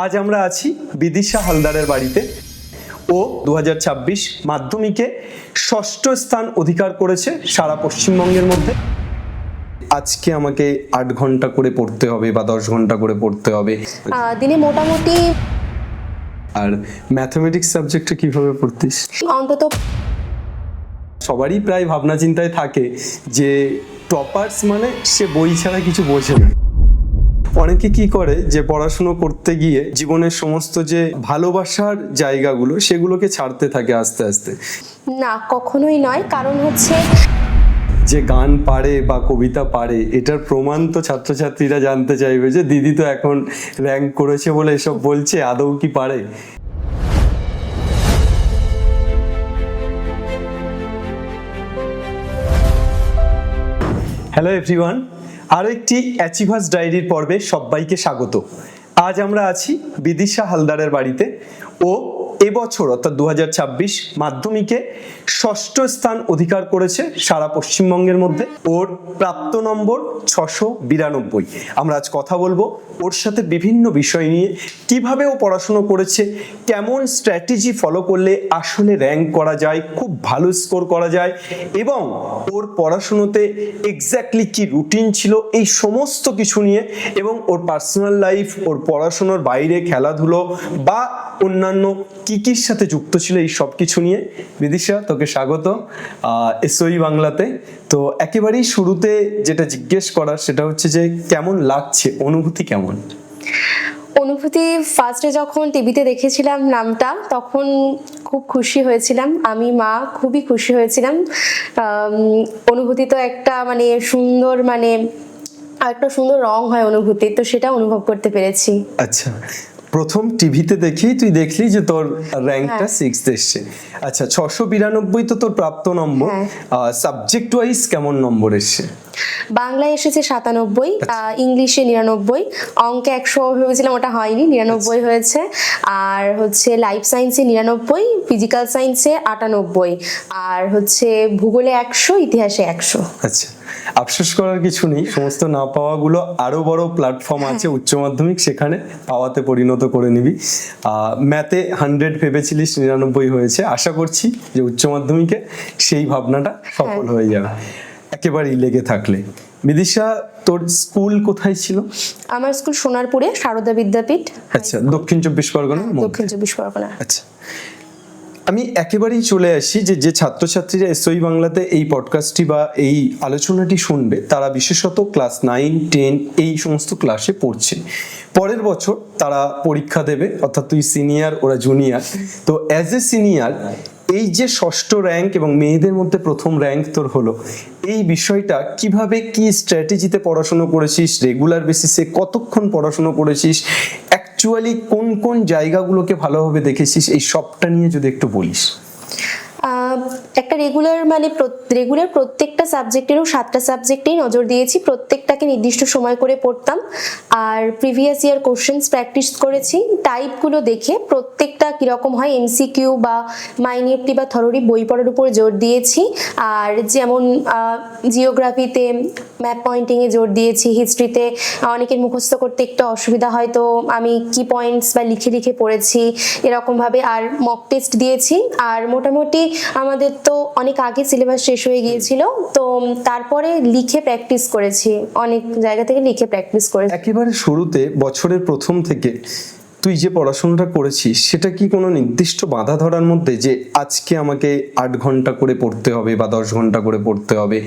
আজ আমরা আছি বিদিশা হালদারের বাড়িতে। ও 2026 মাধ্যমিকে ষষ্ঠ স্থান অধিকার করেছে সারা পশ্চিমবঙ্গের মধ্যে। আজকে আমাকে 8 ঘন্টা করে পড়তে হবে বা 10 ঘন্টা করে পড়তে হবে দিনে মোটামুটি। আর ম্যাথমেটিক্স সাবজেক্টটা কিভাবে পড়তিস? অন্তত সবারই প্রায় ভাবনা চিন্তায় থাকে যে টপার্স মানে সে বই ছাড়া কিছু বোঝে না। অনেকে কি করে যে পড়াশুনো করতে গিয়ে জীবনের সমস্ত যে ভালোবাসার জায়গাগুলো সেগুলোকে ছাড়তে থাকে আস্তে আস্তে। না, কখনোই নয়। কারণ হচ্ছে যে গান পারে বা কবিতা পারে এটার প্রমাণ তো ছাত্রছাত্রীরা জানতে চাইবে যে দিদি তো এখন র্যাঙ্ক করেছে বলে এসব বলছে, আদৌ কি পারে? হ্যালো এভরিওয়ান, আরও একটি অ্যাচিভার্স ডায়েরির পর্বে সবাইকে স্বাগত। আজ আমরা আছি বিদিশা হালদারের বাড়িতে। ও এবছর অর্থাৎ 2026 মাধ্যমিকে ষষ্ঠ স্থান অধিকার করেছে সারা পশ্চিমবঙ্গের মধ্যে। ওর প্রাপ্ত নম্বর 692। আমরা আজ কথা বলবো ওর সাথে বিভিন্ন বিষয় নিয়ে, কিভাবে ও পড়াশুনো করেছে, কেমন স্ট্র্যাটেজি ফলো করলে আসলে র্যাঙ্ক করা যায়, খুব ভালো স্কোর করা যায়, এবং ওর পড়াশুনোতে এক্স্যাক্টলি কি রুটিন ছিল, এই সমস্ত কিছু নিয়ে, এবং ওর পার্সোনাল লাইফ, ওর পড়াশোনার বাইরে খেলাধুলো বা অন্যান্য কি কির সাথে যুক্ত ছিল, এই সব কিছু নিয়ে। বিদিশা, তোকে স্বাগত এসওই বাংলাতে। তো একেবারেই শুরুতে যেটা জিজ্ঞেস করার সেটা হচ্ছে যে কেমন লাগছে, অনুভূতি কেমন? অনুভূতি ফার্স্টে যখন টিভিতে দেখেছিলাম নামটা, তখন খুব খুশি হয়েছিলাম। আমি, মা খুবই খুশি হয়েছিলাম। অনুভূতি তো একটা সুন্দর একটা সুন্দর রং হয় অনুভূতি, তো সেটা অনুভব করতে পেরেছি। আচ্ছা, প্রথম টিভিতে দেখি তুই দেখলি যে তোর র্যাঙ্কটা 6th এসছে। আচ্ছা, 692 তো তোর প্রাপ্ত নম্বর। সাবজেক্ট ওয়াইজ কেমন নম্বর এসছে? বাংলায় এসেছে 97, ইংলিশে 99, অঙ্কে 100 ভেবেছিলাম, ওটা হয়নি, 99 হয়েছে। আর হচ্ছে লাইফ সায়েন্সে 99, ফিজিক্যাল সায়েন্সে 98, আর হচ্ছে ভূগোলে 100, ইতিহাসে 100। আচ্ছা, আফসোস করার কিছু নেই, সমস্ত না পাওয়াগুলো আরো বড় প্ল্যাটফর্ম আছে উচ্চ মাধ্যমিক, সেখানে পাওয়াতে পরিণত করে নিবি। ম্যাথে 100 ভেবেছিলিস, 99 হয়েছে। আশা করছি যে উচ্চ মাধ্যমিকে সেই ভাবনাটা সফল হয়ে যাবে একেবারেই লেগে থাকলে। বিদিশা, তোর স্কুল কোথায় ছিল? আমার স্কুল সোনারপুরে, সারদা বিদ্যাপীঠ। আচ্ছা, দক্ষিণ 24 পরগনা। দক্ষিণ 24 পরগনা। আচ্ছা, আমি একেবারেই চলে আসি যে ছাত্রছাত্রীরা এসওই বাংলাতে এই পডকাস্টটি বা এই আলোচনাটি শুনবে, তারা বিশেষত ক্লাস 9, 10 এই সমস্ত ক্লাসে পড়ছে। পরের বছর তারা পরীক্ষা দেবে, অর্থাৎ তুই সিনিয়র, ওরা জুনিয়র। তো অ্যাজ এ সিনিয়র, এই যে ষষ্ঠ র্যাঙ্ক এবং মেয়েদের মধ্যে প্রথম র্যাঙ্ক তোর হলো, এই বিষয়টা কিভাবে, কি স্ট্র্যাটেজিতে পড়াশোনা করেছিস, রেগুলার বেসিসে কতক্ষণ পড়াশোনা করেছিস, অ্যাকচুয়ালি কোন কোন জায়গাগুলোকে ভালোভাবে দেখেছিস, এই সবটা নিয়ে যদি একটু বলিস। একটা রেগুলার প্রত্যেকটা সাবজেক্টেরও 7টা সাবজেক্টেই নজর দিয়েছি, প্রত্যেকটাকে নির্দিষ্ট সময় করে পড়তাম। আর প্রিভিয়াস ইয়ার কোশ্চেন্স প্র্যাকটিস করেছি, টাইপগুলো দেখে প্রত্যেকটা কিরকম হয়, এমসিকিউ বা মাইনিউটলি বা থরোরি বই পড়ার উপর জোর দিয়েছি। আর যেমন জিওগ্রাফিতে ম্যাপ পয়েন্টিংয়ে জোর দিয়েছি, হিস্ট্রিতে অনেকের মুখস্থ করতে একটু অসুবিধা হয়, তো আমি কি পয়েন্টস বা লিখে লিখে পড়েছি এরকমভাবে। আর মক টেস্ট দিয়েছি। আর মোটামুটি আমাদের তো অনেক আগে সিলেবাস শেষ হয়ে গিয়েছিল, তো তারপরে লিখে প্র্যাকটিস করেছি, অনেক জায়গা থেকে লিখে প্র্যাকটিস করেছি। একেবারে শুরুতে বছরের প্রথম থেকে তুই যে পড়াশোনাটা করেছিস, সেটা কি কোনো নির্দিষ্ট বাধা ধরার মধ্যে যে আজকে আমাকে 8 ঘন্টা করে পড়তে হবে বা 10 ঘন্টা করে পড়তে হবে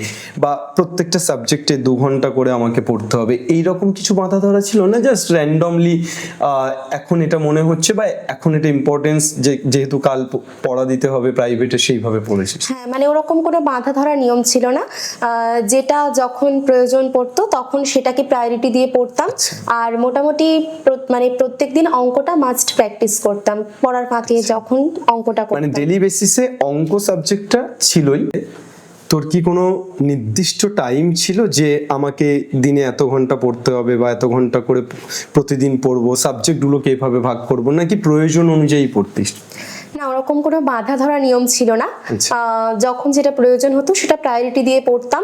বা প্রত্যেকটা সাবজেক্টে 2 ঘন্টা করে আমাকে পড়তে হবে, এইরকম কিছু বাধা ধরা ছিল না? জাস্ট র্যান্ডমলি এখন এটা মনে হচ্ছে বা এখন এটা ইম্পর্টেন্স, যেহেতু কাল পড়া দিতে হবে প্রাইভেটে, সেইভাবে পড়েছিস? হ্যাঁ, ওরকম কোনো বাধা ধরা নিয়ম ছিল না। যেটা যখন প্রয়োজন পড়তো তখন সেটাকে প্রায়োরিটি দিয়ে পড়তাম। আর মোটামুটি প্রত্যেকদিন অঙ্কটা মাস্ট প্র্যাকটিস করতাম পড়ার ফাঁকে, যখন অঙ্কটা করতাম। ডেইলি বেসিসে অঙ্ক সাবজেক্টটা ছিলই। তোর কি কোনো নির্দিষ্ট টাইম ছিল যে আমাকে দিনে এত ঘন্টা পড়তে হবে বা এত ঘন্টা করে প্রতিদিন পড়বো, সাবজেক্টগুলোকে এভাবে ভাগ করবো, নাকি প্রয়োজন অনুযায়ী পড়তিস? না, ওরকম কোনো বাধা ধরা নিয়ম ছিল না। আচ্ছা। যখন যেটা প্রয়োজন হতো সেটা প্রায়োরিটি দিয়ে পড়তাম।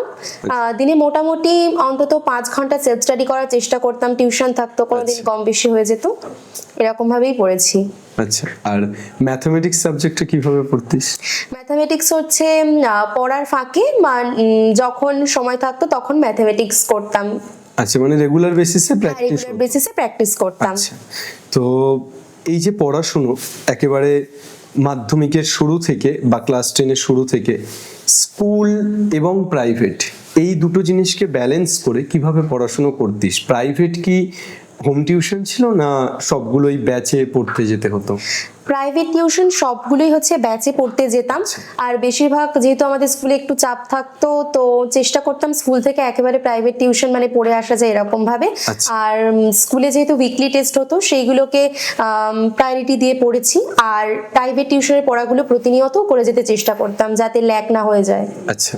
দিনে মোটামুটি অন্তত 5 ঘন্টা সেলফ স্টাডি করার চেষ্টা করতাম, টিউশন থাকতো, কোনোদিন কম বেশি হয়ে যেত, এরকম ভাবেই পড়েছি। আচ্ছা, আর ম্যাথমেটিক্স সাবজেক্টটা কিভাবে পড়তিস? ম্যাথামেটিক্স হচ্ছে পড়ার ফাঁকে যখন সময় থাকতো তখন ম্যাথামেটিক্স করতাম, আচ্ছা, মানে রেগুলার বেসিসে প্র্যাকটিস। রেগুলার বেসিসে প্র্যাকটিস করতাম। আচ্ছা, তো এই যে পড়াশুনো একেবারে মাধ্যমিকের শুরু থেকে বা ক্লাস 10-এর শুরু থেকে স্কুল এবং প্রাইভেট এই দুটো জিনিসকে ব্যালেন্স করে কিভাবে পড়াশুনো করতিস? প্রাইভেট কি হোম টিউশন ছিল, না সবগুলোই ব্যাচে পড়তে যেতে হতো? প্রাইভেট টিউশন সবগুলোই হচ্ছে ব্যাচে পড়তে যেতাম, আর বেশিরভাগ যেহেতু আমাদের স্কুলে একটু চাপ থাকতো তো চেষ্টা করতাম স্কুল থেকে একেবারে প্রাইভেট টিউশন মানে পড়ে আসা যায় এরকম ভাবে। আচ্ছা। আর স্কুলে যেহেতু উইকলি টেস্ট হতো সেইগুলোকে প্রায়োরিটি দিয়ে পড়েছি, আর প্রাইভেট টিউশনের পড়াগুলো প্রতিনিয়ত করে যেতে চেষ্টা করতাম যাতে ল্যাক না হয়ে যায়। আচ্ছা,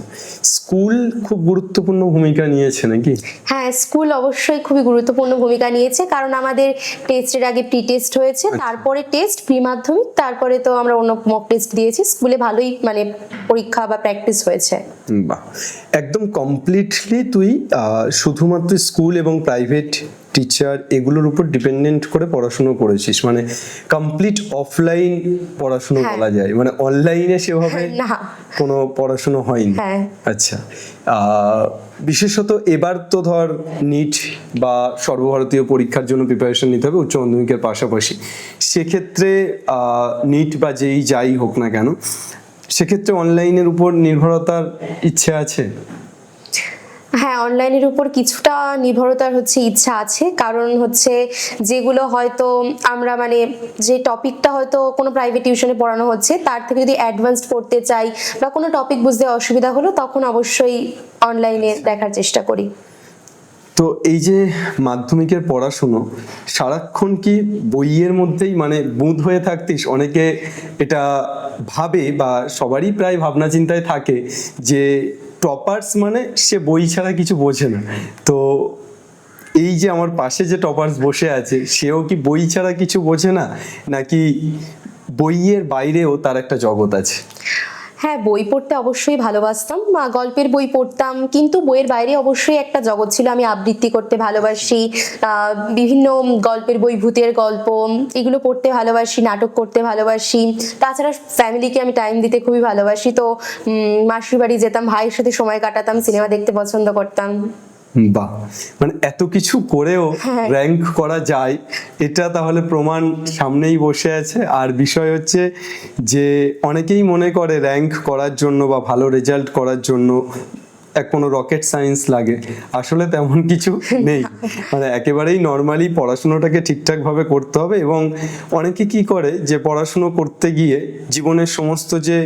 স্কুল খুব গুরুত্বপূর্ণ ভূমিকা নিয়েছে নাকি? হ্যাঁ, স্কুল অবশ্যই খুবই গুরুত্বপূর্ণ ভূমিকা নিয়েছে, কারণ আমাদের টেস্টের আগে প্রি টেস্ট হয়েছে, তারপরে টেস্ট, প্রি মাধ্যমিক, তারপরে তো আমরা অন্য মক টেস্ট দিয়েছি। স্কুলে ভালোই মানে পরীক্ষা বা প্র্যাকটিস হয়েছে। বাহ, একদম কমপ্লিটলি তুই শুধুমাত্র স্কুল এবং প্রাইভেট টিচার এগুলোর উপর ডিপেন্ডেন্ট করে পড়াশুনো করেছিস, মানে কমপ্লিট অফলাইন পড়াশুনো হ্যাঁ। বলা যায়, মানে অনলাইনে সেভাবে না। কোনো পড়াশুনো হয়নি। হ্যাঁ। আচ্ছা, বিশেষত এবার তো ধর নিট বা সর্বভারতীয় পরীক্ষার জন্য প্রিপারেশন নিতে হবে উচ্চ মাধ্যমিকের পাশাপাশি, সেক্ষেত্রে নিট বা যাই হোক না কেন, সেক্ষেত্রে অনলাইনের উপর নির্ভরতার ইচ্ছে আছে? হ্যাঁ, অনলাইনের উপর কিছুটা নির্ভরতার হচ্ছে ইচ্ছা আছে, কারণ হচ্ছে যেগুলো হয়তো আমরা মানে যে টপিকটা হয়তো কোনো প্রাইভেট টিউশনে পড়ানো হচ্ছে তার থেকে যদি অ্যাডভান্সড পড়তে চাই বা কোনো টপিক বুঝতে অসুবিধা হলো তখন অবশ্যই অনলাইনে দেখার চেষ্টা করি। তো এই যে মাধ্যমিকের পড়াশুনো সারাক্ষণ কি বইয়ের মধ্যেই মানে বুঁদ হয়ে থাকতিস? অনেকে এটা ভাবে বা সবারই প্রায় ভাবনা চিন্তায় থাকে যে টপার্স মানে সে বই ছাড়া কিছু বোঝে না। তো এই যে আমার পাশে যে টপার্স বসে আছে সেও কি বই ছাড়া কিছু বোঝে না, নাকি বইয়ের বাইরেও তার একটা জগৎ আছে? হ্যাঁ, বই পড়তে অবশ্যই ভালোবাসতাম, গল্পের বই পড়তাম, কিন্তু বইয়ের বাইরে অবশ্যই একটা জগৎ ছিল। আমি আবৃত্তি করতে ভালোবাসি, বিভিন্ন গল্পের বই, ভূতের গল্প এগুলো পড়তে ভালোবাসি, নাটক করতে ভালোবাসি। তাছাড়া ফ্যামিলিকে আমি টাইম দিতে খুবই ভালোবাসি, তো মাসির বাড়ি যেতাম, ভাইয়ের সাথে সময় কাটাতাম, সিনেমা দেখতে পছন্দ করতাম। বাহ, মানে এত কিছু করেও র্যাঙ্ক করা যায়, এটা তাহলে প্রমাণ সামনেই বসে আছে। আর বিষয় হচ্ছে যে অনেকেই মনে করে র্যাঙ্ক করার জন্য বা ভালো রেজাল্ট করার জন্য কোনো রকেট সায়েন্স লাগে, আসলে তেমন কিছু নেই। মানে একেবারেই নর্মালি পড়াশুনোটাকে ঠিকঠাক ভাবে করতে হবে। এবং অনেকে কি করে যে পড়াশুনো করতে গিয়ে জীবনের সমস্ত যে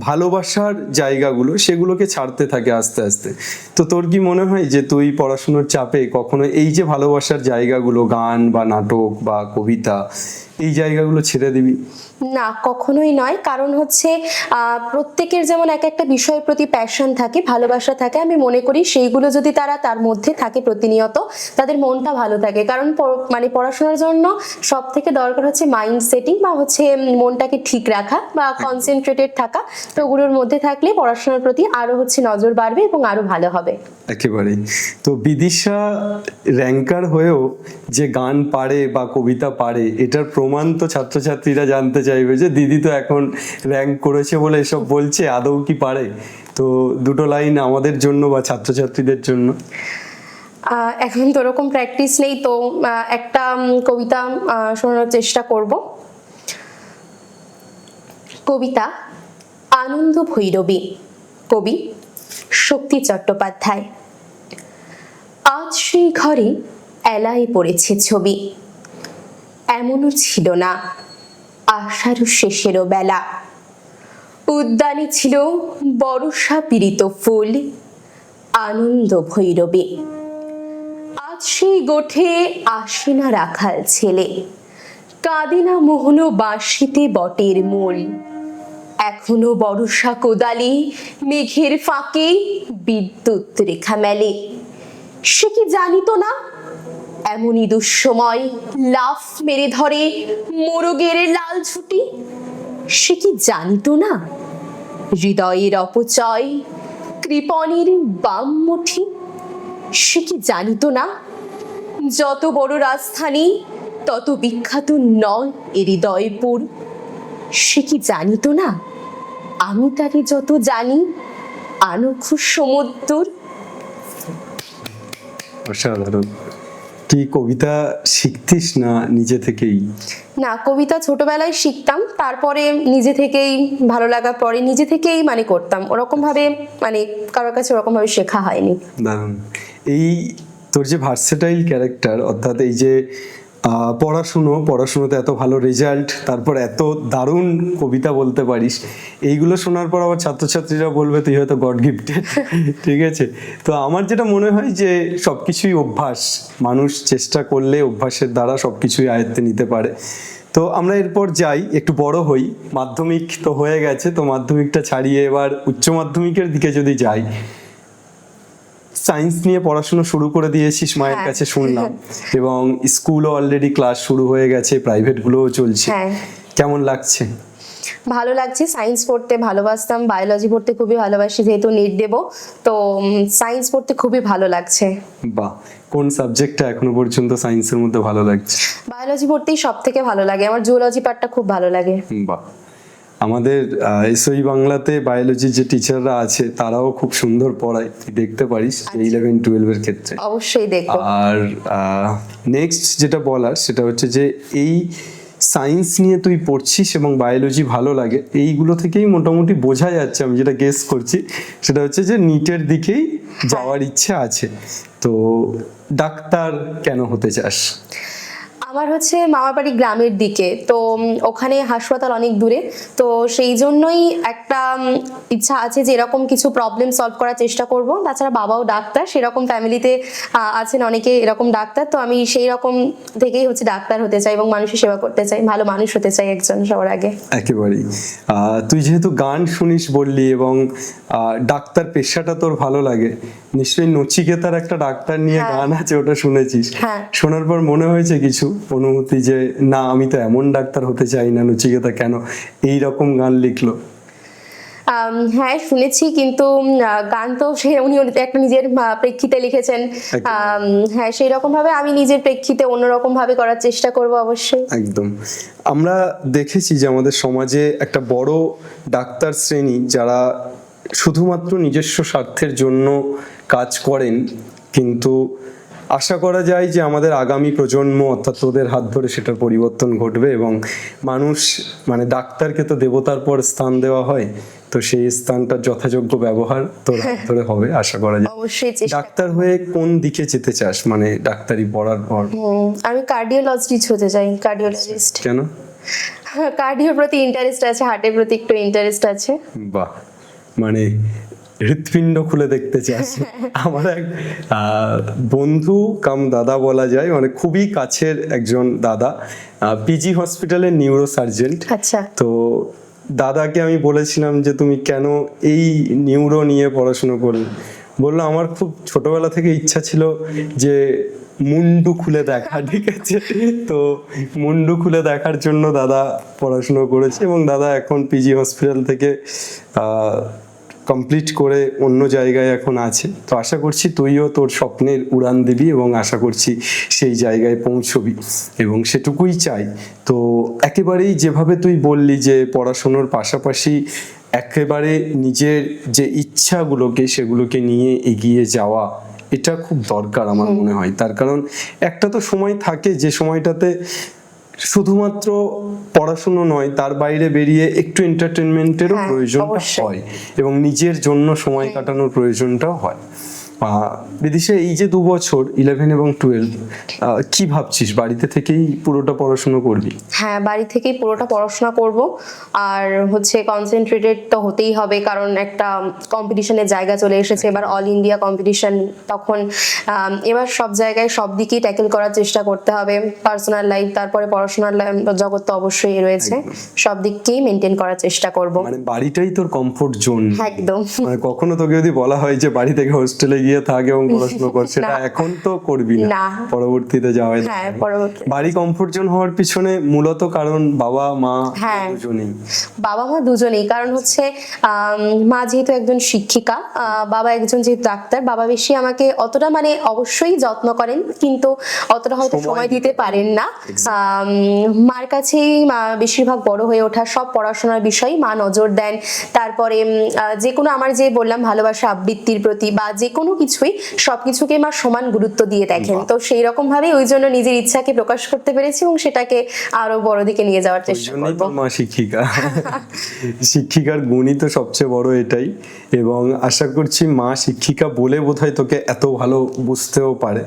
ভালোবাসার জায়গাগুলো সেগুলোকে ছাড়তে থাকে আস্তে আস্তে। তো তোর কি মনে হয় যে তুই পড়াশুনোর চাপে কখনো এই যে ভালোবাসার জায়গাগুলো, গান বা নাটক বা কবিতা, এই জায়গাগুলো ছেড়ে দিবি? না, কখনোই নয়। কারণ হচ্ছে প্রত্যেকের যেমন এক একটা বিষয়ের প্রতি প্যাশন থাকে, ভালোবাসা থাকে, আমি মনে করি সেইগুলো যদি তারা তার মধ্যে থাকে প্রতিনিয়ত, তাদের মনটা ভালো থাকে। কারণ মানে পড়াশোনার জন্য সব থেকে দরকার হচ্ছে মাইন্ড সেটিং বা হচ্ছে মনটাকে ঠিক রাখা বা কনসেন্ট্রেটেড থাকা। তো ওগুলোর মধ্যে থাকলে পড়াশোনার প্রতি আরো হচ্ছে নজর বাড়বে এবং আরো ভালো হবে। একেবারেই। তো বিদিশা র্যাঙ্কার হয়েও যে গান পারে বা কবিতা পারে, এটার প্রমাণ তো ছাত্রছাত্রীরা জানতে চাইবে যে দিদি তো এখন র্যাঙ্ক করেছে বলে এসব বলছে, আদৌ কি পারে? তো দুটো লাইন আমাদের জন্য বা ছাত্রছাত্রীদের জন্য। এখন তো ওরকম প্র্যাকটিস নেই, তো একটা কবিতা শোনানোর চেষ্টা করব। কবিতা আনন্দ ভৈরবী, কবি শক্তি চট্টোপাধ্যায়। আজ সেই ঘরে এলায় পড়েছে ছবি, এমনও ছিল না আষাঢ় শেষেরও বেলা। উদ্যানে ছিল বর্ষা পীড়িত ফুল, আনন্দ ভৈরবী। আজ সেই গোঠে আসে না রাখাল ছেলে, কাঁদে না মোহন বাঁশিতে বটের মূল। এখনো বর্ষা কোদালে মেঘের ফাঁকে বিদ্যুৎ রেখা মেলে। সে কি জানিত না এমনই দুঃসময় লাফ মেরে ধরে মোরগের লাল ঝুঁটি? সে কি জানিত না হৃদয়ের অপচয় কৃপণের বাম মুঠি? সে কি জানিত না যত বড় রাজধানী তত বিখ্যাত নয় এ হৃদয়পুর? সে কি জানিত না আমি তারে যত জানি আনখ সমুদ্র? অসাধারণ। কি কবিতা শিখতিস না নিজে থেকেই? না, কবিতা ছোটবেলায় শিখতাম, তারপরে নিজে থেকেই ভালো লাগার পরে নিজে থেকেই মানে করতাম, ওরকম ভাবে মানে কারোর কাছে ওরকম ভাবে শেখা হয়নি। দারুণ। এই তোর যে ভার্সেটাইল ক্যারেক্টার, অর্থাৎ এই যে পড়াশুনোতে এত ভালো রেজাল্ট, তারপর এত দারুণ কবিতা বলতে পারিস, এইগুলো শোনার পর আবার ছাত্রছাত্রীরা বলবে তুই হয়তো গড গিফটেড। ঠিক আছে, তো আমার যেটা মনে হয় যে সবকিছুই অভ্যাস, মানুষ চেষ্টা করলে অভ্যাসের দ্বারা সবকিছুই আয়ত্তে নিতে পারে। তো আমরা এরপর যাই, একটু বড় হই, মাধ্যমিক তো হয়ে গেছে, তো মাধ্যমিকটা ছাড়িয়ে এবার উচ্চ মাধ্যমিকের দিকে যদি যাই, সায়েন্স নিয়ে পড়াশোনা শুরু করে দিয়েছিস মায়ের হ্যাঁ। কাছে শুনলাম, এবং স্কুলও অলরেডি ক্লাস শুরু হয়ে গেছে, প্রাইভেট গুলোও চলছে। হ্যাঁ, কেমন লাগছে? ভালো লাগছে। সায়েন্স পড়তে ভালোবাসতাম, বায়োলজি পড়তে খুবই ভালোবাসি, যেহেতু নিট দেবো, তো সায়েন্স পড়তে খুবই ভালো লাগছে। বাহ, কোন সাবজেক্টটা এখনো পর্যন্ত সায়েন্সের মধ্যে ভালো লাগছে? বায়োলজি পড়তেই সব থেকে ভালো লাগে, আমার জুলজি পার্টটা খুব ভালো লাগে। বাহ, আমাদের এসওই বাংলাতে বায়োলজির যে টিচাররা আছে তারাও খুব সুন্দর পড়ায়, তুই দেখতে পারিস 11-12 এর ক্ষেত্রে। অবশ্যই দেখবো। আর নেক্সট যেটা বলার সেটা হচ্ছে যে এই সায়েন্স নিয়ে তুই পড়ছিস এবং বায়োলজি ভালো লাগে, এইগুলো থেকেই মোটামুটি বোঝা যাচ্ছে, আমি যেটা গেস করছি সেটা হচ্ছে যে নিটের দিকেই যাওয়ার ইচ্ছা আছে। তো ডাক্তার কেন হতে চাস? আমার হচ্ছে মামার বাড়ি গ্রামের দিকে, তো ওখানে হাসপাতাল অনেক দূরে, তো সেই জন্যই একটা ইচ্ছা আছে যে এরকম কিছু প্রবলেম সলভ করার চেষ্টা করব। তাছাড়া বাবাও ডাক্তার, সেরকম ফ্যামিলিতে আছেন অনেকে এরকম ডাক্তার, তো আমি সেই রকম থেকেই হচ্ছে ডাক্তার হতে চাই এবং মানুষের সেবা করতে চাই, ভালো মানুষ হতে চাই একজন সবার আগে। একেবারেই। তুই যেহেতু গান শুনিস বললি এবং ডাক্তার পেশাটা তোর ভালো লাগে, নিশ্চয়ই নচিকেতার একটা ডাক্তার নিয়ে গান আছে, ওটা শুনেছিস? হ্যাঁ। শোনার পর মনে হয়েছে কিছু অনুভূতি যে না আমি তো এমন ডাক্তার হতে চাই না, নচিকেতা কেন এই রকম গান লিখলো? হ্যাঁ শুনেছি, কিন্তু গান তো সে উনি একটা নিজের প্রেক্ষিতে লিখেছেন। হ্যাঁ, সেই রকম ভাবে আমি নিজের প্রেক্ষিতে অন্যরকম ভাবে করার চেষ্টা করব অবশ্যই। একদম। আমরা দেখেছি যে আমাদের সমাজে একটা বড় ডাক্তার শ্রেণী যারা শুধুমাত্র নিজস্ব স্বার্থের জন্য কাজ করেন, কিন্তু আশা করা যায় যে আমাদের আগামী প্রজন্ম অর্থাৎ তোদের হাত ধরে সেটার পরিবর্তন ঘটবে এবং মানুষ মানে ডাক্তারকে তো দেবতার পর স্থান দেওয়া হয়, তো সেই স্থানটার যথাযোগ্য ব্যবহার তোর হাত ধরে হবে আশা করা যায়। অবশ্যই চেষ্টা। ডাক্তার হয়ে কোন দিকে যেতে চাস, মানে ডাক্তারি পড়ার পর? আমি কার্ডিওলজিস্ট হতে চাই, কার্ডিওলজিস্ট। কেন? কার্ডিওর প্রতি ইন্টারেস্ট আছে, হার্টের প্রতি একটু ইন্টারেস্ট আছে। বাহ, মানে হৃৎপিণ্ড খুলে দেখতে চাস। আমার এক বন্ধু কাম দাদা বলা যায়, মানে খুবই কাছের একজন দাদা, পিজি হসপিটালের নিউরো সার্জেন্ট। আচ্ছা। তো দাদাকে আমি বলেছিলাম যে তুমি কেন এই নিউরো নিয়ে পড়াশোনা করলে, বললো আমার খুব ছোটবেলা থেকে ইচ্ছা ছিল যে মুন্ডু খুলে দেখা। ঠিক আছে, তো মুন্ডু খুলে দেখার জন্য দাদা পড়াশুনো করেছে এবং দাদা এখন পিজি হসপিটাল থেকে কমপ্লিট করে অন্য জায়গায় এখন আছে। তো আশা করছি তুইও তোর স্বপ্নের উড়ান দিবি এবং আশা করছি সেই জায়গায় পৌঁছবি এবং সেটুকুই চাই। তো একেবারেই যেভাবে তুই বললি যে পড়াশোনার পাশাপাশি একেবারে নিজের যে ইচ্ছাগুলোকে সেগুলোকে নিয়ে এগিয়ে যাওয়া, এটা খুব দরকার আমার মনে হয়। তার কারণ একটা তো সময় থাকে যে সময়টাতে শুধুমাত্র পড়াশুনো নয়, তার বাইরে বেরিয়ে একটু এন্টারটেনমেন্টেরও প্রয়োজনটা হয় এবং নিজের জন্য সময় কাটানোর প্রয়োজনটাও হয়। বিদিশা, এই যে 2 বছর 11 এবং 12 কি ভাবছিস, বাড়িতে থেকেই পুরোটা পড়াশোনা করবি? হ্যাঁ, বাড়ি থেকেই পুরোটা পড়াশোনা করব, আর হচ্ছে কনসেন্ট্রেটেড তো হতেই হবে, কারণ একটা কম্পিটিশনের জায়গা চলে এসেছে, এবার অল ইন্ডিয়া কম্পিটিশন, তখন এবার সব জায়গায় সব দিকেই ট্যাকেল করার চেষ্টা করতে হবে। পার্সোনাল লাইফ, তারপরে পড়াশোনার জগৎ তো অবশ্যই রয়েছে, সব দিককেই মেনটেন করার চেষ্টা করব। মানে বাড়িটাই তোর কমফোর্ট জোন একদম। মানে কখনো তোকে যদি বলা হয় যে বাড়ি থেকে হোস্টেলে গিয়ে দাঁড়িয়ে থাক এবং পড়াশোনা কর, সেটা না। এখন তো করবি না, না। পরবর্তীতে যাওয়াই হ্যাঁ, পরবর্তী বাড়ি কমফোর্ট জোন হওয়ার পিছনে মূলত কারণ বাবা মা হ্যাঁ। দুজনেই। বাবা মা দুজনেই, কারণ হচ্ছে মা যেহেতু একজন শিক্ষিকা, বাবা একজন যেহেতু ডাক্তার, বাবা বেশি আমাকে অতটা মানে অবশ্যই যত্ন করেন কিন্তু অতটা হয়তো সময় দিতে পারেন না। মার কাছেই বেশিরভাগ বড় হয়ে ওঠা, সব পড়াশোনার বিষয়ে মা নজর দেন। তারপরে যে কোনো আমার যে বললাম ভালোবাসা আবৃত্তির প্রতি বা যে কোনো কিছুই, সবকিছুকে মা সমান গুরুত্ব দিয়ে দেখেন। তো সেই রকম ভাবে ওই জন্য নিজের ইচ্ছাকে প্রকাশ করতে পেরেছি এবং সেটাকে আরো বড় দিকে নিয়ে যাওয়ার চেষ্টা জন্যই করব। তো মা শিক্ষিকা। শিক্ষিকার গুণই তো সবচেয়ে বড় এটাই, এবং আশা করছি মা শিক্ষিকা বলে বোধহয় তোকে এত ভালো বুঝতেও পারে।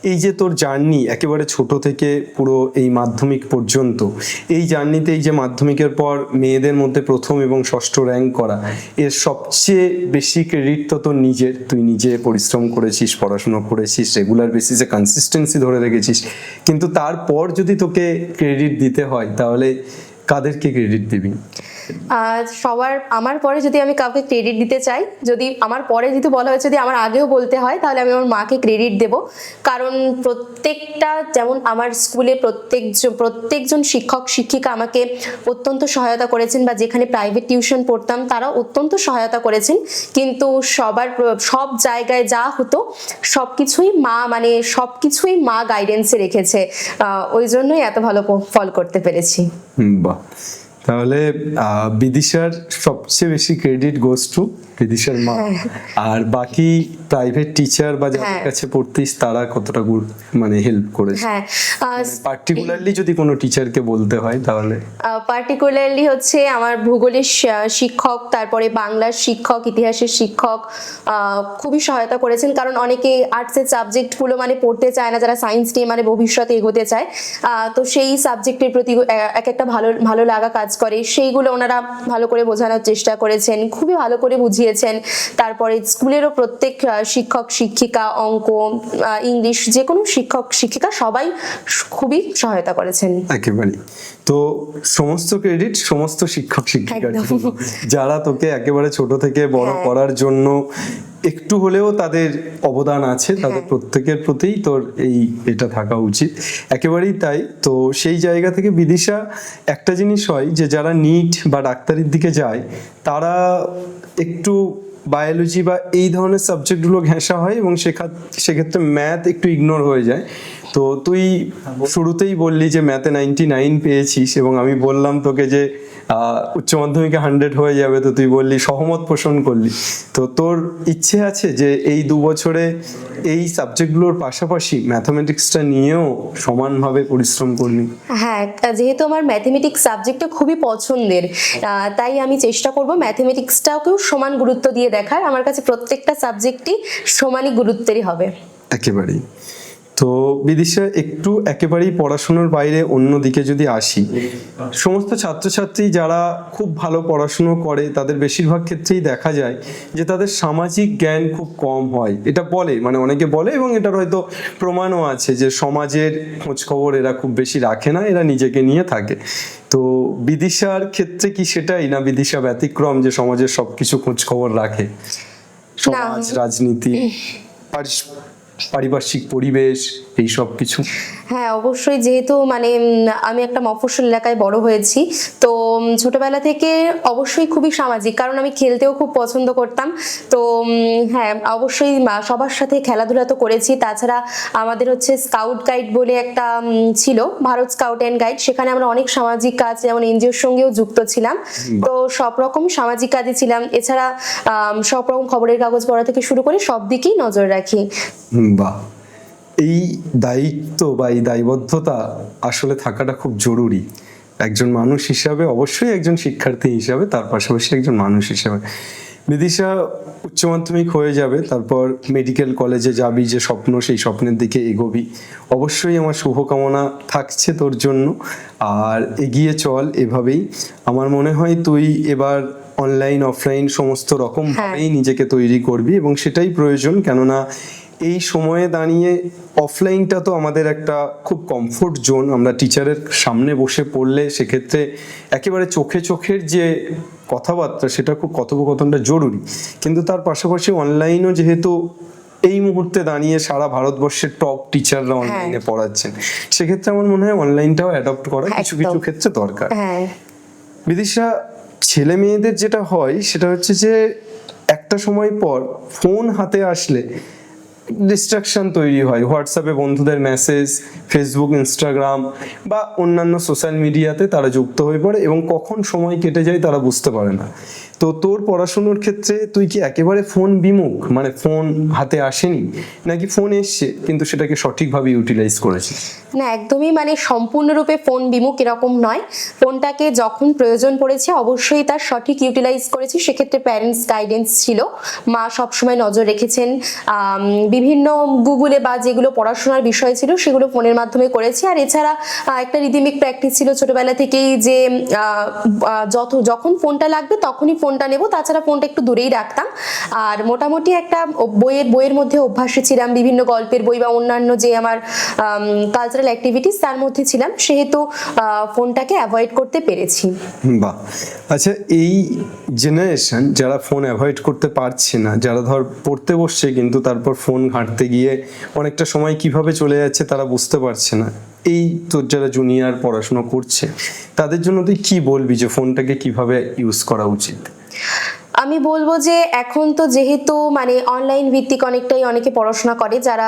এই যে তোর জার্নি একেবারে ছোট থেকে পুরো এই মাধ্যমিক পর্যন্ত, এই জার্নিতে এই যে মাধ্যমিকের পর মেয়েদের মধ্যে প্রথম এবং ষষ্ঠ র্যাঙ্ক করা, এর সবচেয়ে বেশি ক্রেডিট তো তোর নিজের। তুই নিজে পরিশ্রম করেছিস, পড়াশোনা করেছিস, রেগুলার বেসিসে কনসিস্টেন্সি ধরে রেখেছিস, কিন্তু তারপর যদি তোকে ক্রেডিট দিতে হয় তাহলে কাদেরকে ক্রেডিট দিবি? সবার আমার পরে যদি আমি কাউকে ক্রেডিট দিতে চাই, যদি আমার পরে যদি বলা হয়েছে যদি আমার আগেও বলতে হয়, তাহলে আমি আমার মাকে ক্রেডিট দেব। কারণ প্রত্যেকটা, যেমন আমার স্কুলে প্রত্যেকজন শিক্ষক শিক্ষিকা আমাকে অত্যন্ত সহায়তা করেছেন, বা যেখানে প্রাইভেট টিউশন পড়তাম তারাও অত্যন্ত সহায়তা করেছেন, কিন্তু সব জায়গায় যা হতো সবকিছুই মা, মানে সবকিছুই মা গাইডেন্সে রেখেছে। ওই জন্যই এত ভালো ফল করতে পেরেছি। বাহ, তাহলে বিদিশার সবচেয়ে বেশি ক্রেডিট গোস টু বিদিশার মা। আর বাকি প্রাইভেট টিচার বা যাদের কাছে পড়তিস তারা কতটা মানে হেল্প করেছে? হ্যাঁ, পার্টিকুলারলি যদি কোনো টিচারকে বলতে হয় তাহলে পার্টিকুলারলি হচ্ছে আমার ভূগোলের শিক্ষক, তারপরে বাংলার শিক্ষক, ইতিহাসের শিক্ষক খুবই সহায়তা করেছেন। কারণ অনেকে আর্টসের সাবজেক্টগুলো মানে পড়তে চায় না, যারা সায়েন্স নিয়ে মানে ভবিষ্যতে এগোতে চায়, তো সেই সাবজেক্টের প্রতি এক একটা ভালো লাগা কাজ করে, সেইগুলো ওনারা ভালো করে বোঝানোর চেষ্টা করেছেন, খুবই ভালো করে বুঝিয়েছেন। তারপরে স্কুলেরও প্রত্যেক শিক্ষক শিক্ষিকা, অঙ্ক, ইংলিশ, যে কোনো শিক্ষক শিক্ষিকা সবাই খুবই সহায়তা করেছেন। একেবারে। তো সমস্ত ক্রেডিট সমস্ত শিক্ষক শিক্ষিকার একদম। জন্য, যারা তোকে একেবারে ছোট থেকে বড় করার জন্য একটু হলেও তাদের অবদান আছে, তাদের প্রত্যেকের প্রতিই তোর এটা থাকা উচিত। একেবারেই তাই। তো সেই জায়গা থেকে বিদিশা, একটা জিনিস হয় যে যারা নিট বা ডাক্তারির দিকে যায় তারা একটু বায়োলজি বা এই ধরনের সাবজেক্টগুলো ঘেঁষা হয় এবং সেক্ষেত্রে ম্যাথ একটু ইগনোর হয়ে যায়। তো তুই শুরুতেই বললি যে ম্যাথে 99 পেয়েছিস, এবং আমি বললাম তোকে যে উচ্চ মাধ্যমিকে 100 হয়ে যাবে, তো তুই বললি, সহমত পোষণ করলি। তো তোর ইচ্ছে আছে যে এই 2 বছরে এই সাবজেক্টগুলোর পাশাপাশি ম্যাথামেটিক্সটা নিয়েও সমানভাবে পরিশ্রম করবি? হ্যাঁ, যেহেতু আমার ম্যাথমেটিক্স সাবজেক্টটা খুবই পছন্দের, তাই আমি চেষ্টা করব ম্যাথমেটিক্সটাকেও সমান গুরুত্ব দিয়ে দেখার। আমার কাছে প্রত্যেকটা সাবজেক্টই সমানই গুরুত্বেরই হবে। একেবারেই। তো বিদিশা, একটু একেবারেই পড়াশোনার বাইরে অন্যদিকে যদি আসি, সমস্ত ছাত্রছাত্রী যারা খুব ভালো পড়াশুনো করে তাদের বেশিরভাগ ক্ষেত্রেই দেখা যায় যে তাদের সামাজিক জ্ঞান খুব কম হয়। এটা বলে, মানে অনেকে বলে, এবং এটার হয়তো প্রমাণও আছে যে সমাজের খোঁজখবর এরা খুব বেশি রাখে না, এরা নিজেকে নিয়ে থাকে। তো বিদিশার ক্ষেত্রে কি সেটাই, না বিদিশা ব্যতিক্রম যে সমাজের সবকিছু খোঁজখবর রাখে? সমাজ, রাজনীতি, পারিপার্শ্বিক পরিবেশ, এই সব কিছু? হ্যাঁ, অবশ্যই। যেহেতু মানে আমি একটা মফস্বল এলাকায় বড় হয়েছি, তো ছোটবেলা থেকে অবশ্যই খুবই সামাজিক, কারণ আমি খেলতেও খুব পছন্দ করতাম। তো হ্যাঁ, অবশ্যই সবার সাথে খেলাধুলা তো করেছি। তাছাড়া আমাদের হচ্ছে স্কাউট গাইড বলে একটা ছিল, ভারত স্কাউট অ্যান্ড গাইড, সেখানে আমরা অনেক সামাজিক কাজ, যেমন এনজিওর সঙ্গেও যুক্ত ছিলাম। তো সব রকম সামাজিক কাজে ছিলাম। এছাড়া সব রকম খবরের কাগজ পড়া থেকে শুরু করে সব দিকেই নজর রাখি। বাহ, এই দায়িত্ব বা এই দায়বদ্ধতা আসলে থাকাটা খুব জরুরি একজন মানুষ হিসাবে, অবশ্যই একজন শিক্ষার্থী হিসাবে, তার পাশাপাশি একজন মানুষ হিসাবে। বিদিশা উচ্চ মাধ্যমিক হয়ে যাবে, তারপর মেডিকেল কলেজে যাবি, যে স্বপ্ন সেই স্বপ্নের দিকে এগোবি। অবশ্যই আমার শুভকামনা থাকছে তোর জন্য, আর এগিয়ে চল এভাবেই। আমার মনে হয় তুই এবার অনলাইন অফলাইন সমস্ত রকম ভাবেই নিজেকে তৈরি করবি, এবং সেটাই প্রয়োজন। কেননা এই সময়ে দাঁড়িয়ে অফলাইনটা তো আমাদের একটা খুব কমফোর্ট জোন। আমরা টিচারের সামনে বসে পড়লে সেক্ষেত্রে একেবারে চোখের যে কথাবার্তা, সেটা খুব কথোপকথনটা জরুরি, কিন্তু তার পাশাপাশি অনলাইনও যেহেতু এই মুহূর্তে দাঁড়িয়ে সারা ভারতবর্ষের টপ টিচাররা অনলাইনে পড়াচ্ছেন, সেক্ষেত্রে আমার মনে হয় অনলাইনটাও অ্যাডপ্ট করা কিছু কিছু ক্ষেত্রে দরকার। বিদিশা, ছেলে মেয়েদের যেটা হয় সেটা হচ্ছে যে একটা সময় পর ফোন হাতে আসলে ডিস্ট্রাকশন তৈরি হয়। হোয়াটসঅ্যাপে বন্ধুদের মেসেজ, ফেসবুক, ইনস্টাগ্রাম বা অন্যান্য সোশ্যাল মিডিয়াতে তারা যুক্ত হয়ে পড়ে এবং কখন সময় কেটে যায় তারা বুঝতে পারে না। তো তোর পড়াশুনোর ক্ষেত্রে তুই কি একেবারে ফোন বিমুখ, মানে ফোন হাতে আসেনি, নাকি ফোন এসছে কিন্তু সেটাকে সঠিকভাবে ইউটিলাইজ করেছিস? না, একদমই মানে সম্পূর্ণরূপে ফোন বিমুখ এরকম নয়। ফোনটাকে যখন প্রয়োজন পড়েছে অবশ্যই তার সঠিক ইউটিলাইজ করেছি। সেক্ষেত্রে প্যারেন্টস গাইডেন্স ছিল, মা সবসময় নজর রেখেছেন। বিভিন্ন গুগলে বা যেগুলো পড়াশোনার বিষয় ছিল সেগুলো ফোনের মাধ্যমে করেছি। আর এছাড়া একটা রিদিমিক প্র্যাকটিস ছিল ছোটবেলা থেকেই যে যখন ফোনটা লাগবে তখনই ফোনটা নেব, তাছাড়া ফোনটা একটু দূরেই রাখতাম। আর মোটামুটি একটা বইয়ের মধ্যে অভ্যাসে ছিলাম, বিভিন্ন গল্পের বই বা অন্যান্য যে আমার কালচারাল অ্যাক্টিভিটিস তার মধ্যে ছিলাম, সেহেতু ফোনটাকে অ্যাভয়েড করতে পেরেছি। বাহ। আচ্ছা, এই জেনারেশন যারা ফোন অ্যাভয়েড করতে পারছে না, যারা ধর পড়তে বসছে কিন্তু তারপর ফোন ঘাঁটতে গিয়ে অনেকটা সময় কিভাবে চলে যাচ্ছে তারা বুঝতে পারছে না, এই তোর যারা জুনিয়র পড়াশোনা করছে তাদের জন্য তুই কি বলবি যে ফোনটাকে কিভাবে ইউজ করা উচিত? আমি বলবো যে এখন তো যেহেতু মানে অনলাইন ভিত্তিক অনেকে পড়াশোনা করে যারা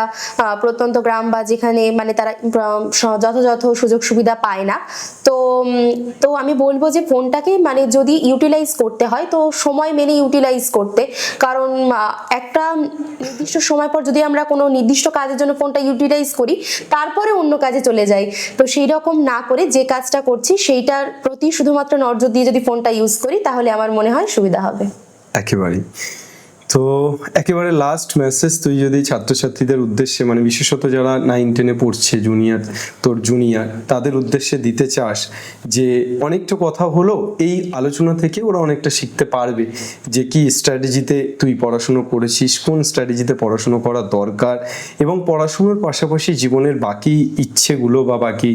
প্রত্যন্ত গ্রাম বা যেখানে মানে তারা যথাযথ সুযোগ সুবিধা পায় না, তো আমি বলবো যে ফোনটাকে মানে যদি ইউটিলাইজ করতে হয় তো সময় মেনে ইউটিলাইজ করতে। কারণ একটা নির্দিষ্ট সময় পর যদি আমরা কোনো নির্দিষ্ট কাজের জন্য ফোনটা ইউটিলাইজ করি তারপরে অন্য কাজে চলে যাই, তো সেই রকম না করে যে কাজটা করছি সেইটার প্রতি শুধুমাত্র নজর দিয়ে যদি ফোনটা ইউজ করি তাহলে আমার মনে হয় সুবিধা হবে। একেবারেই। তো একেবারে লাস্ট মেসেজ তুই যদি ছাত্রছাত্রীদের উদ্দেশ্যে, মানে বিশেষত যারা 9-10 পড়ছে, তোর জুনিয়র, তাদের উদ্দেশ্যে দিতে চাস যে অনেকটা কথা হলো এই আলোচনা থেকে ওরা অনেকটা শিখতে পারবে যে কি স্ট্র্যাটেজিতে তুই পড়াশুনো করেছিস, কোন স্ট্র্যাটেজিতে পড়াশুনো করা দরকার, এবং পড়াশুনোর পাশাপাশি জীবনের বাকি ইচ্ছেগুলো বা বাকি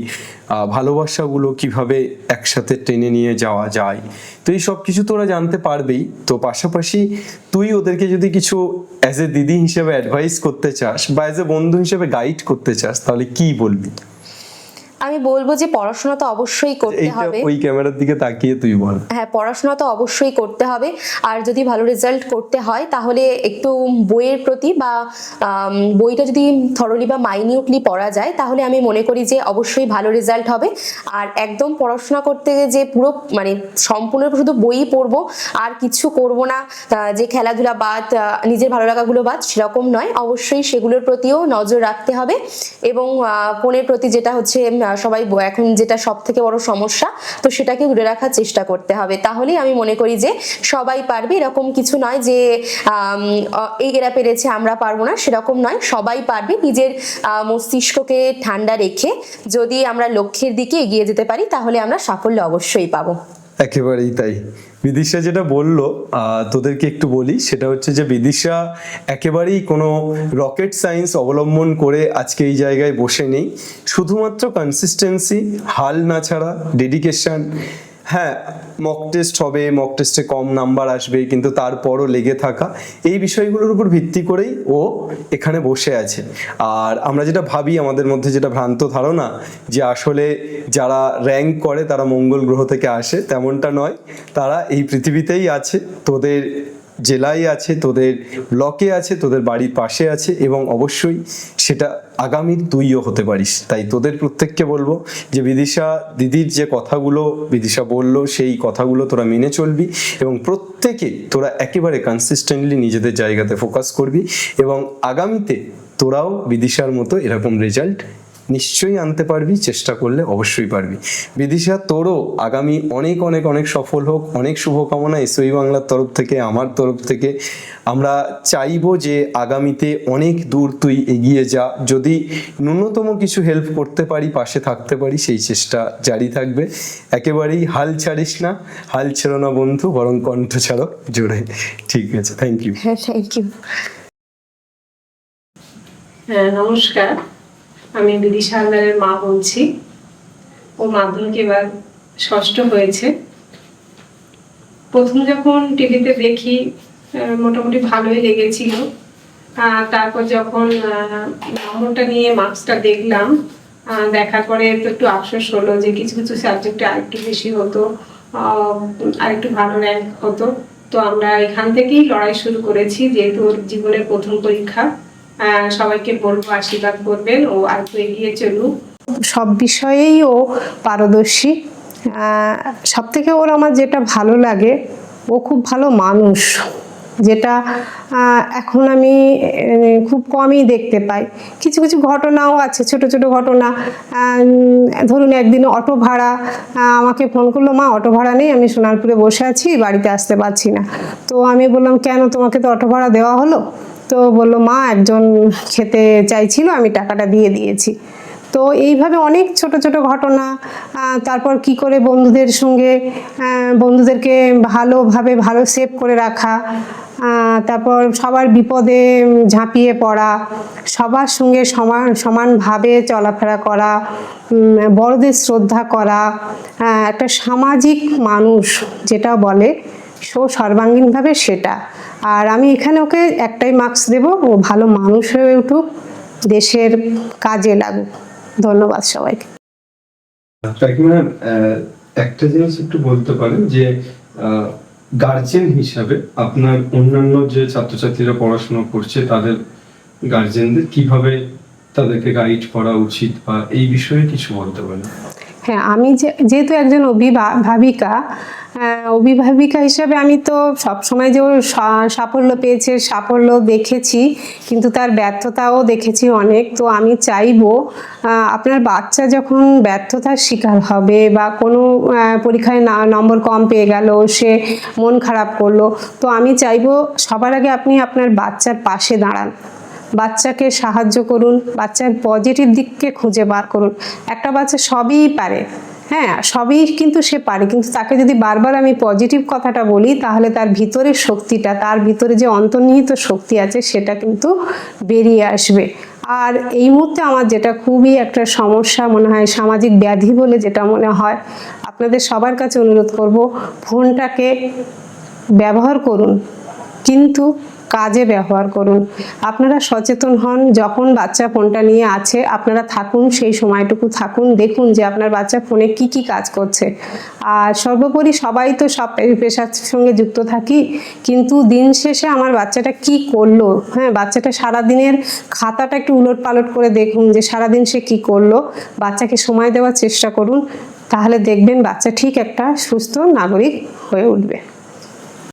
ভালোবাসাগুলো কিভাবে একসাথে টেনে নিয়ে যাওয়া যায়, তো এই সব কিছু তোরা জানতে পারবেই। তো পাশাপাশি তুই ওদেরকে যদি কিছু অ্যাজ এ দিদি হিসেবে অ্যাডভাইস করতে চাস বা অ্যাজ এ বন্ধু হিসেবে গাইড করতে চাস তাহলে কি বলবি? আমি বলবো যে পড়াশোনা তো অবশ্যই করতে হবে। ওই ক্যামেরার দিকে তাকিয়ে তুই বল। হ্যাঁ, পড়াশোনা তো অবশ্যই করতে হবে। আর যদি ভালো রেজাল্ট করতে হয় তাহলে একটু বইয়ের প্রতি বা বইটা যদি থরলি বা মাইনিউটলি পড়া যায় তাহলে আমি মনে করি যে অবশ্যই ভালো রেজাল্ট হবে। আর একদম পড়াশোনা করতে যে পুরো মানে সম্পূর্ণ শুধু বই পড়বো আর কিছু করব না, যে খেলাধুলা বাদ, নিজের ভালো লাগাগুলো বাদ, সেরকম নয়। অবশ্যই সেগুলোর প্রতিও নজর রাখতে হবে। এবং ফোনের প্রতি যেটা হচ্ছে সবাই এখন যেটা সব থেকে বড় সমস্যা, তো সেটাকে দূরে রাখার চেষ্টা করতে হবে। তাহলেই আমি মনে করি যে সবাই পারবে। এরকম কিছু নয় যে এরা পেরেছে আমরা পারবো না, সেরকম নয়, সবাই পারবে। নিজের মস্তিষ্ককে ঠান্ডা রেখে যদি আমরা লক্ষ্যের দিকে এগিয়ে যেতে পারি তাহলে আমরা সাফল্য অবশ্যই পাবো। একেবারেই তাই। বিদিশা যেটা বললো তোদেরকে একটু বলি, সেটা হচ্ছে যে বিদিশা একেবারেই কোনো রকেট সায়েন্স অবলম্বন করে আজকে এই জায়গায় বসে নেই। শুধুমাত্র কনসিস্টেন্সি, হাল না ছাড়া, ডেডিকেশন। হ্যাঁ, মক টেস্ট হবে, মক টেস্টে কম নাম্বার আসবে, কিন্তু তারপরও লেগে থাকা, এই বিষয়গুলোর উপর ভিত্তি করেই ও এখানে বসে আছে। আর আমরা যেটা ভাবি, আমাদের মধ্যে যেটা ভ্রান্ত ধারণা যে আসলে যারা র্যাঙ্ক করে তারা মঙ্গল গ্রহ থেকে আসে, তেমনটা নয়। তারা এই পৃথিবীতেই আছে, তোদের জেলায় আছে, তোদের ব্লকে আছে, তোদের বাড়ির পাশে আছে, এবং অবশ্যই সেটা আগামীর তুইও হতে পারিস। তাই তোদের প্রত্যেককে বলবো যে বিদিশা দিদির যে কথাগুলো বিদিশা বললো সেই কথাগুলো তোরা মেনে চলবি, এবং প্রত্যেকে তোরা একেবারে কনসিস্টেন্টলি নিজেদের জায়গাতে ফোকাস করবি, এবং আগামীতে তোরাও বিদিশার মতো এরকম রেজাল্ট নিশ্চয়ই আনতে পারবি। চেষ্টা করলে অবশ্যই পারবি। বিদিশা, তোরও আগামী অনেক অনেক অনেক সফল হোক। অনেক শুভকামনা এসওই বাংলার তরফ থেকে, আমার তরফ থেকে। আমরা চাইবো যে আগামীতে অনেক দূর তুই এগিয়ে যা। যদি ন্যূনতম কিছু হেল্প করতে পারি, পাশে থাকতে পারি, সেই চেষ্টা জারি থাকবে। একেবারেই হাল ছাড়িস না, হাল ছেড়ো না বন্ধু, বরং কণ্ঠ ছাড়ো জোরে। ঠিক আছে, থ্যাংক ইউ। হ্যাঁ, থ্যাংক ইউ। হ্যাঁ, নমস্কার। আমি বিদিশা হালদারের মা বলছি। ও মাধ্যমিক এবার 6ষ্ঠ হয়েছে। প্রথম যখন টিভিতে দেখি মোটামুটি ভালোই লেগেছিল, তারপর যখন নম্বরটা নিয়ে মার্কসটা দেখলাম, দেখার পরে তো একটু আফসোস হলো যে কিছু কিছু সাবজেক্টে আরেকটু বেশি হতো, আরেকটু ভালো র্যাঙ্ক হতো। তো আমরা এখান থেকেই লড়াই শুরু করেছি, যেহেতু ওর জীবনের প্রথম পরীক্ষা। সবাইকে বলবো আশীর্বাদ করবেন, ও আর একটু এগিয়ে চলুক। সব বিষয়েই ও পারদর্শী। সব থেকে ওর আমার যেটা ভালো লাগে, ও খুব ভালো মানুষ, যেটা এখন আমি খুব কমই দেখতে পাই। কিছু কিছু ঘটনাও আছে, ছোট ছোট ঘটনা। ধরুন একদিন অটো ভাড়া, আমাকে ফোন করলো, মা অটো ভাড়া নেই, আমি সোনারপুরে বসে আছি, বাড়িতে আসতে পারছি না। তো আমি বললাম, কেন, তোমাকে তো অটো ভাড়া দেওয়া হলো? তো বললো, মা একজন খেতে চাইছিল, আমি টাকাটা দিয়ে দিয়েছি। তো এইভাবে অনেক ছোট ছোট ঘটনা। তারপর কি করে বন্ধুদের সঙ্গে বন্ধুদেরকে ভালোভাবে ভালো সেভ করে রাখা, তারপর সবার বিপদে ঝাঁপিয়ে পড়া, সবার সঙ্গে সমানভাবে চলাফেরা করা, বড়দের শ্রদ্ধা করা, একটা সামাজিক মানুষ যেটা বলে সর্বাঙ্গীনভাবে সেটা। আর আমি এখানে ওকে একটাই মার্কস দেব, ও ভালো মানুষ হয়ে উঠুক, দেশের কাজে লাগুক। ধন্যবাদ সবাইকে। কাকিমা, একটা জিনিস একটু বলতে পারেন যে গার্জেন হিসাবে আপনার অন্যান্য যে ছাত্রছাত্রীরা পড়াশোনা করছে তাদের গার্জেনদের কিভাবে তাদেরকে গাইড করা উচিত, বা এই বিষয়ে কিছু বলতে পারেন? হ্যাঁ, আমি যেহেতু একজন অভিভাবিকা হিসাবে আমি তো সবসময় যে ওর সাফল্য পেয়েছে, সাফল্য দেখেছি, কিন্তু তার ব্যর্থতাও দেখেছি অনেক। তো আমি চাইবো আপনার বাচ্চা যখন ব্যর্থতার শিকার হবে বা কোনো পরীক্ষায় নম্বর কম পেয়ে গেল, সে মন খারাপ করলো, তো আমি চাইবো সবার আগে আপনি আপনার বাচ্চার পাশে দাঁড়ান, বাচ্চাকে সাহায্য করুন, বাচ্চার পজিটিভ দিককে খুঁজে বার করুন। একটা বাচ্চা সবই পারে, হ্যাঁ সবই কিন্তু সে পারে, কিন্তু তাকে যদি বারবার আমি পজিটিভ কথাটা বলি, তাহলে তার ভিতরের শক্তিটা, তার ভিতরে যে অন্তর্নিহিত শক্তি আছে, সেটা কিন্তু বেরিয়ে আসবে। আর এই মুহূর্তে আমার যেটা খুবই একটা সমস্যা মনে হয়, সামাজিক ব্যাধি বলে যেটা মনে হয়, আপনাদের সবার কাছে অনুরোধ করব, ফোনটাকে ব্যবহার করুন, কিন্তু কাজে ব্যবহার করুন। আপনারা সচেতন হন, যখন বাচ্চা ফোনটা নিয়ে আছে আপনারা থাকুন, সেই সময়টুকু থাকুন, দেখুন যে আপনার বাচ্চা ফোনে কি কি কাজ করছে। আর সর্বোপরি সবাই তো সব পেশার সঙ্গে যুক্ত থাকি, কিন্তু দিন শেষে আমার বাচ্চাটা কি করলো, হ্যাঁ বাচ্চাটা সারাদিনের খাতাটা একটু উলট পালট করে দেখুন যে সারাদিন সে কি করলো। বাচ্চাকে সময় দেওয়ার চেষ্টা করুন, তাহলে দেখবেন বাচ্চা ঠিক একটা সুস্থ নাগরিক হয়ে উঠবে।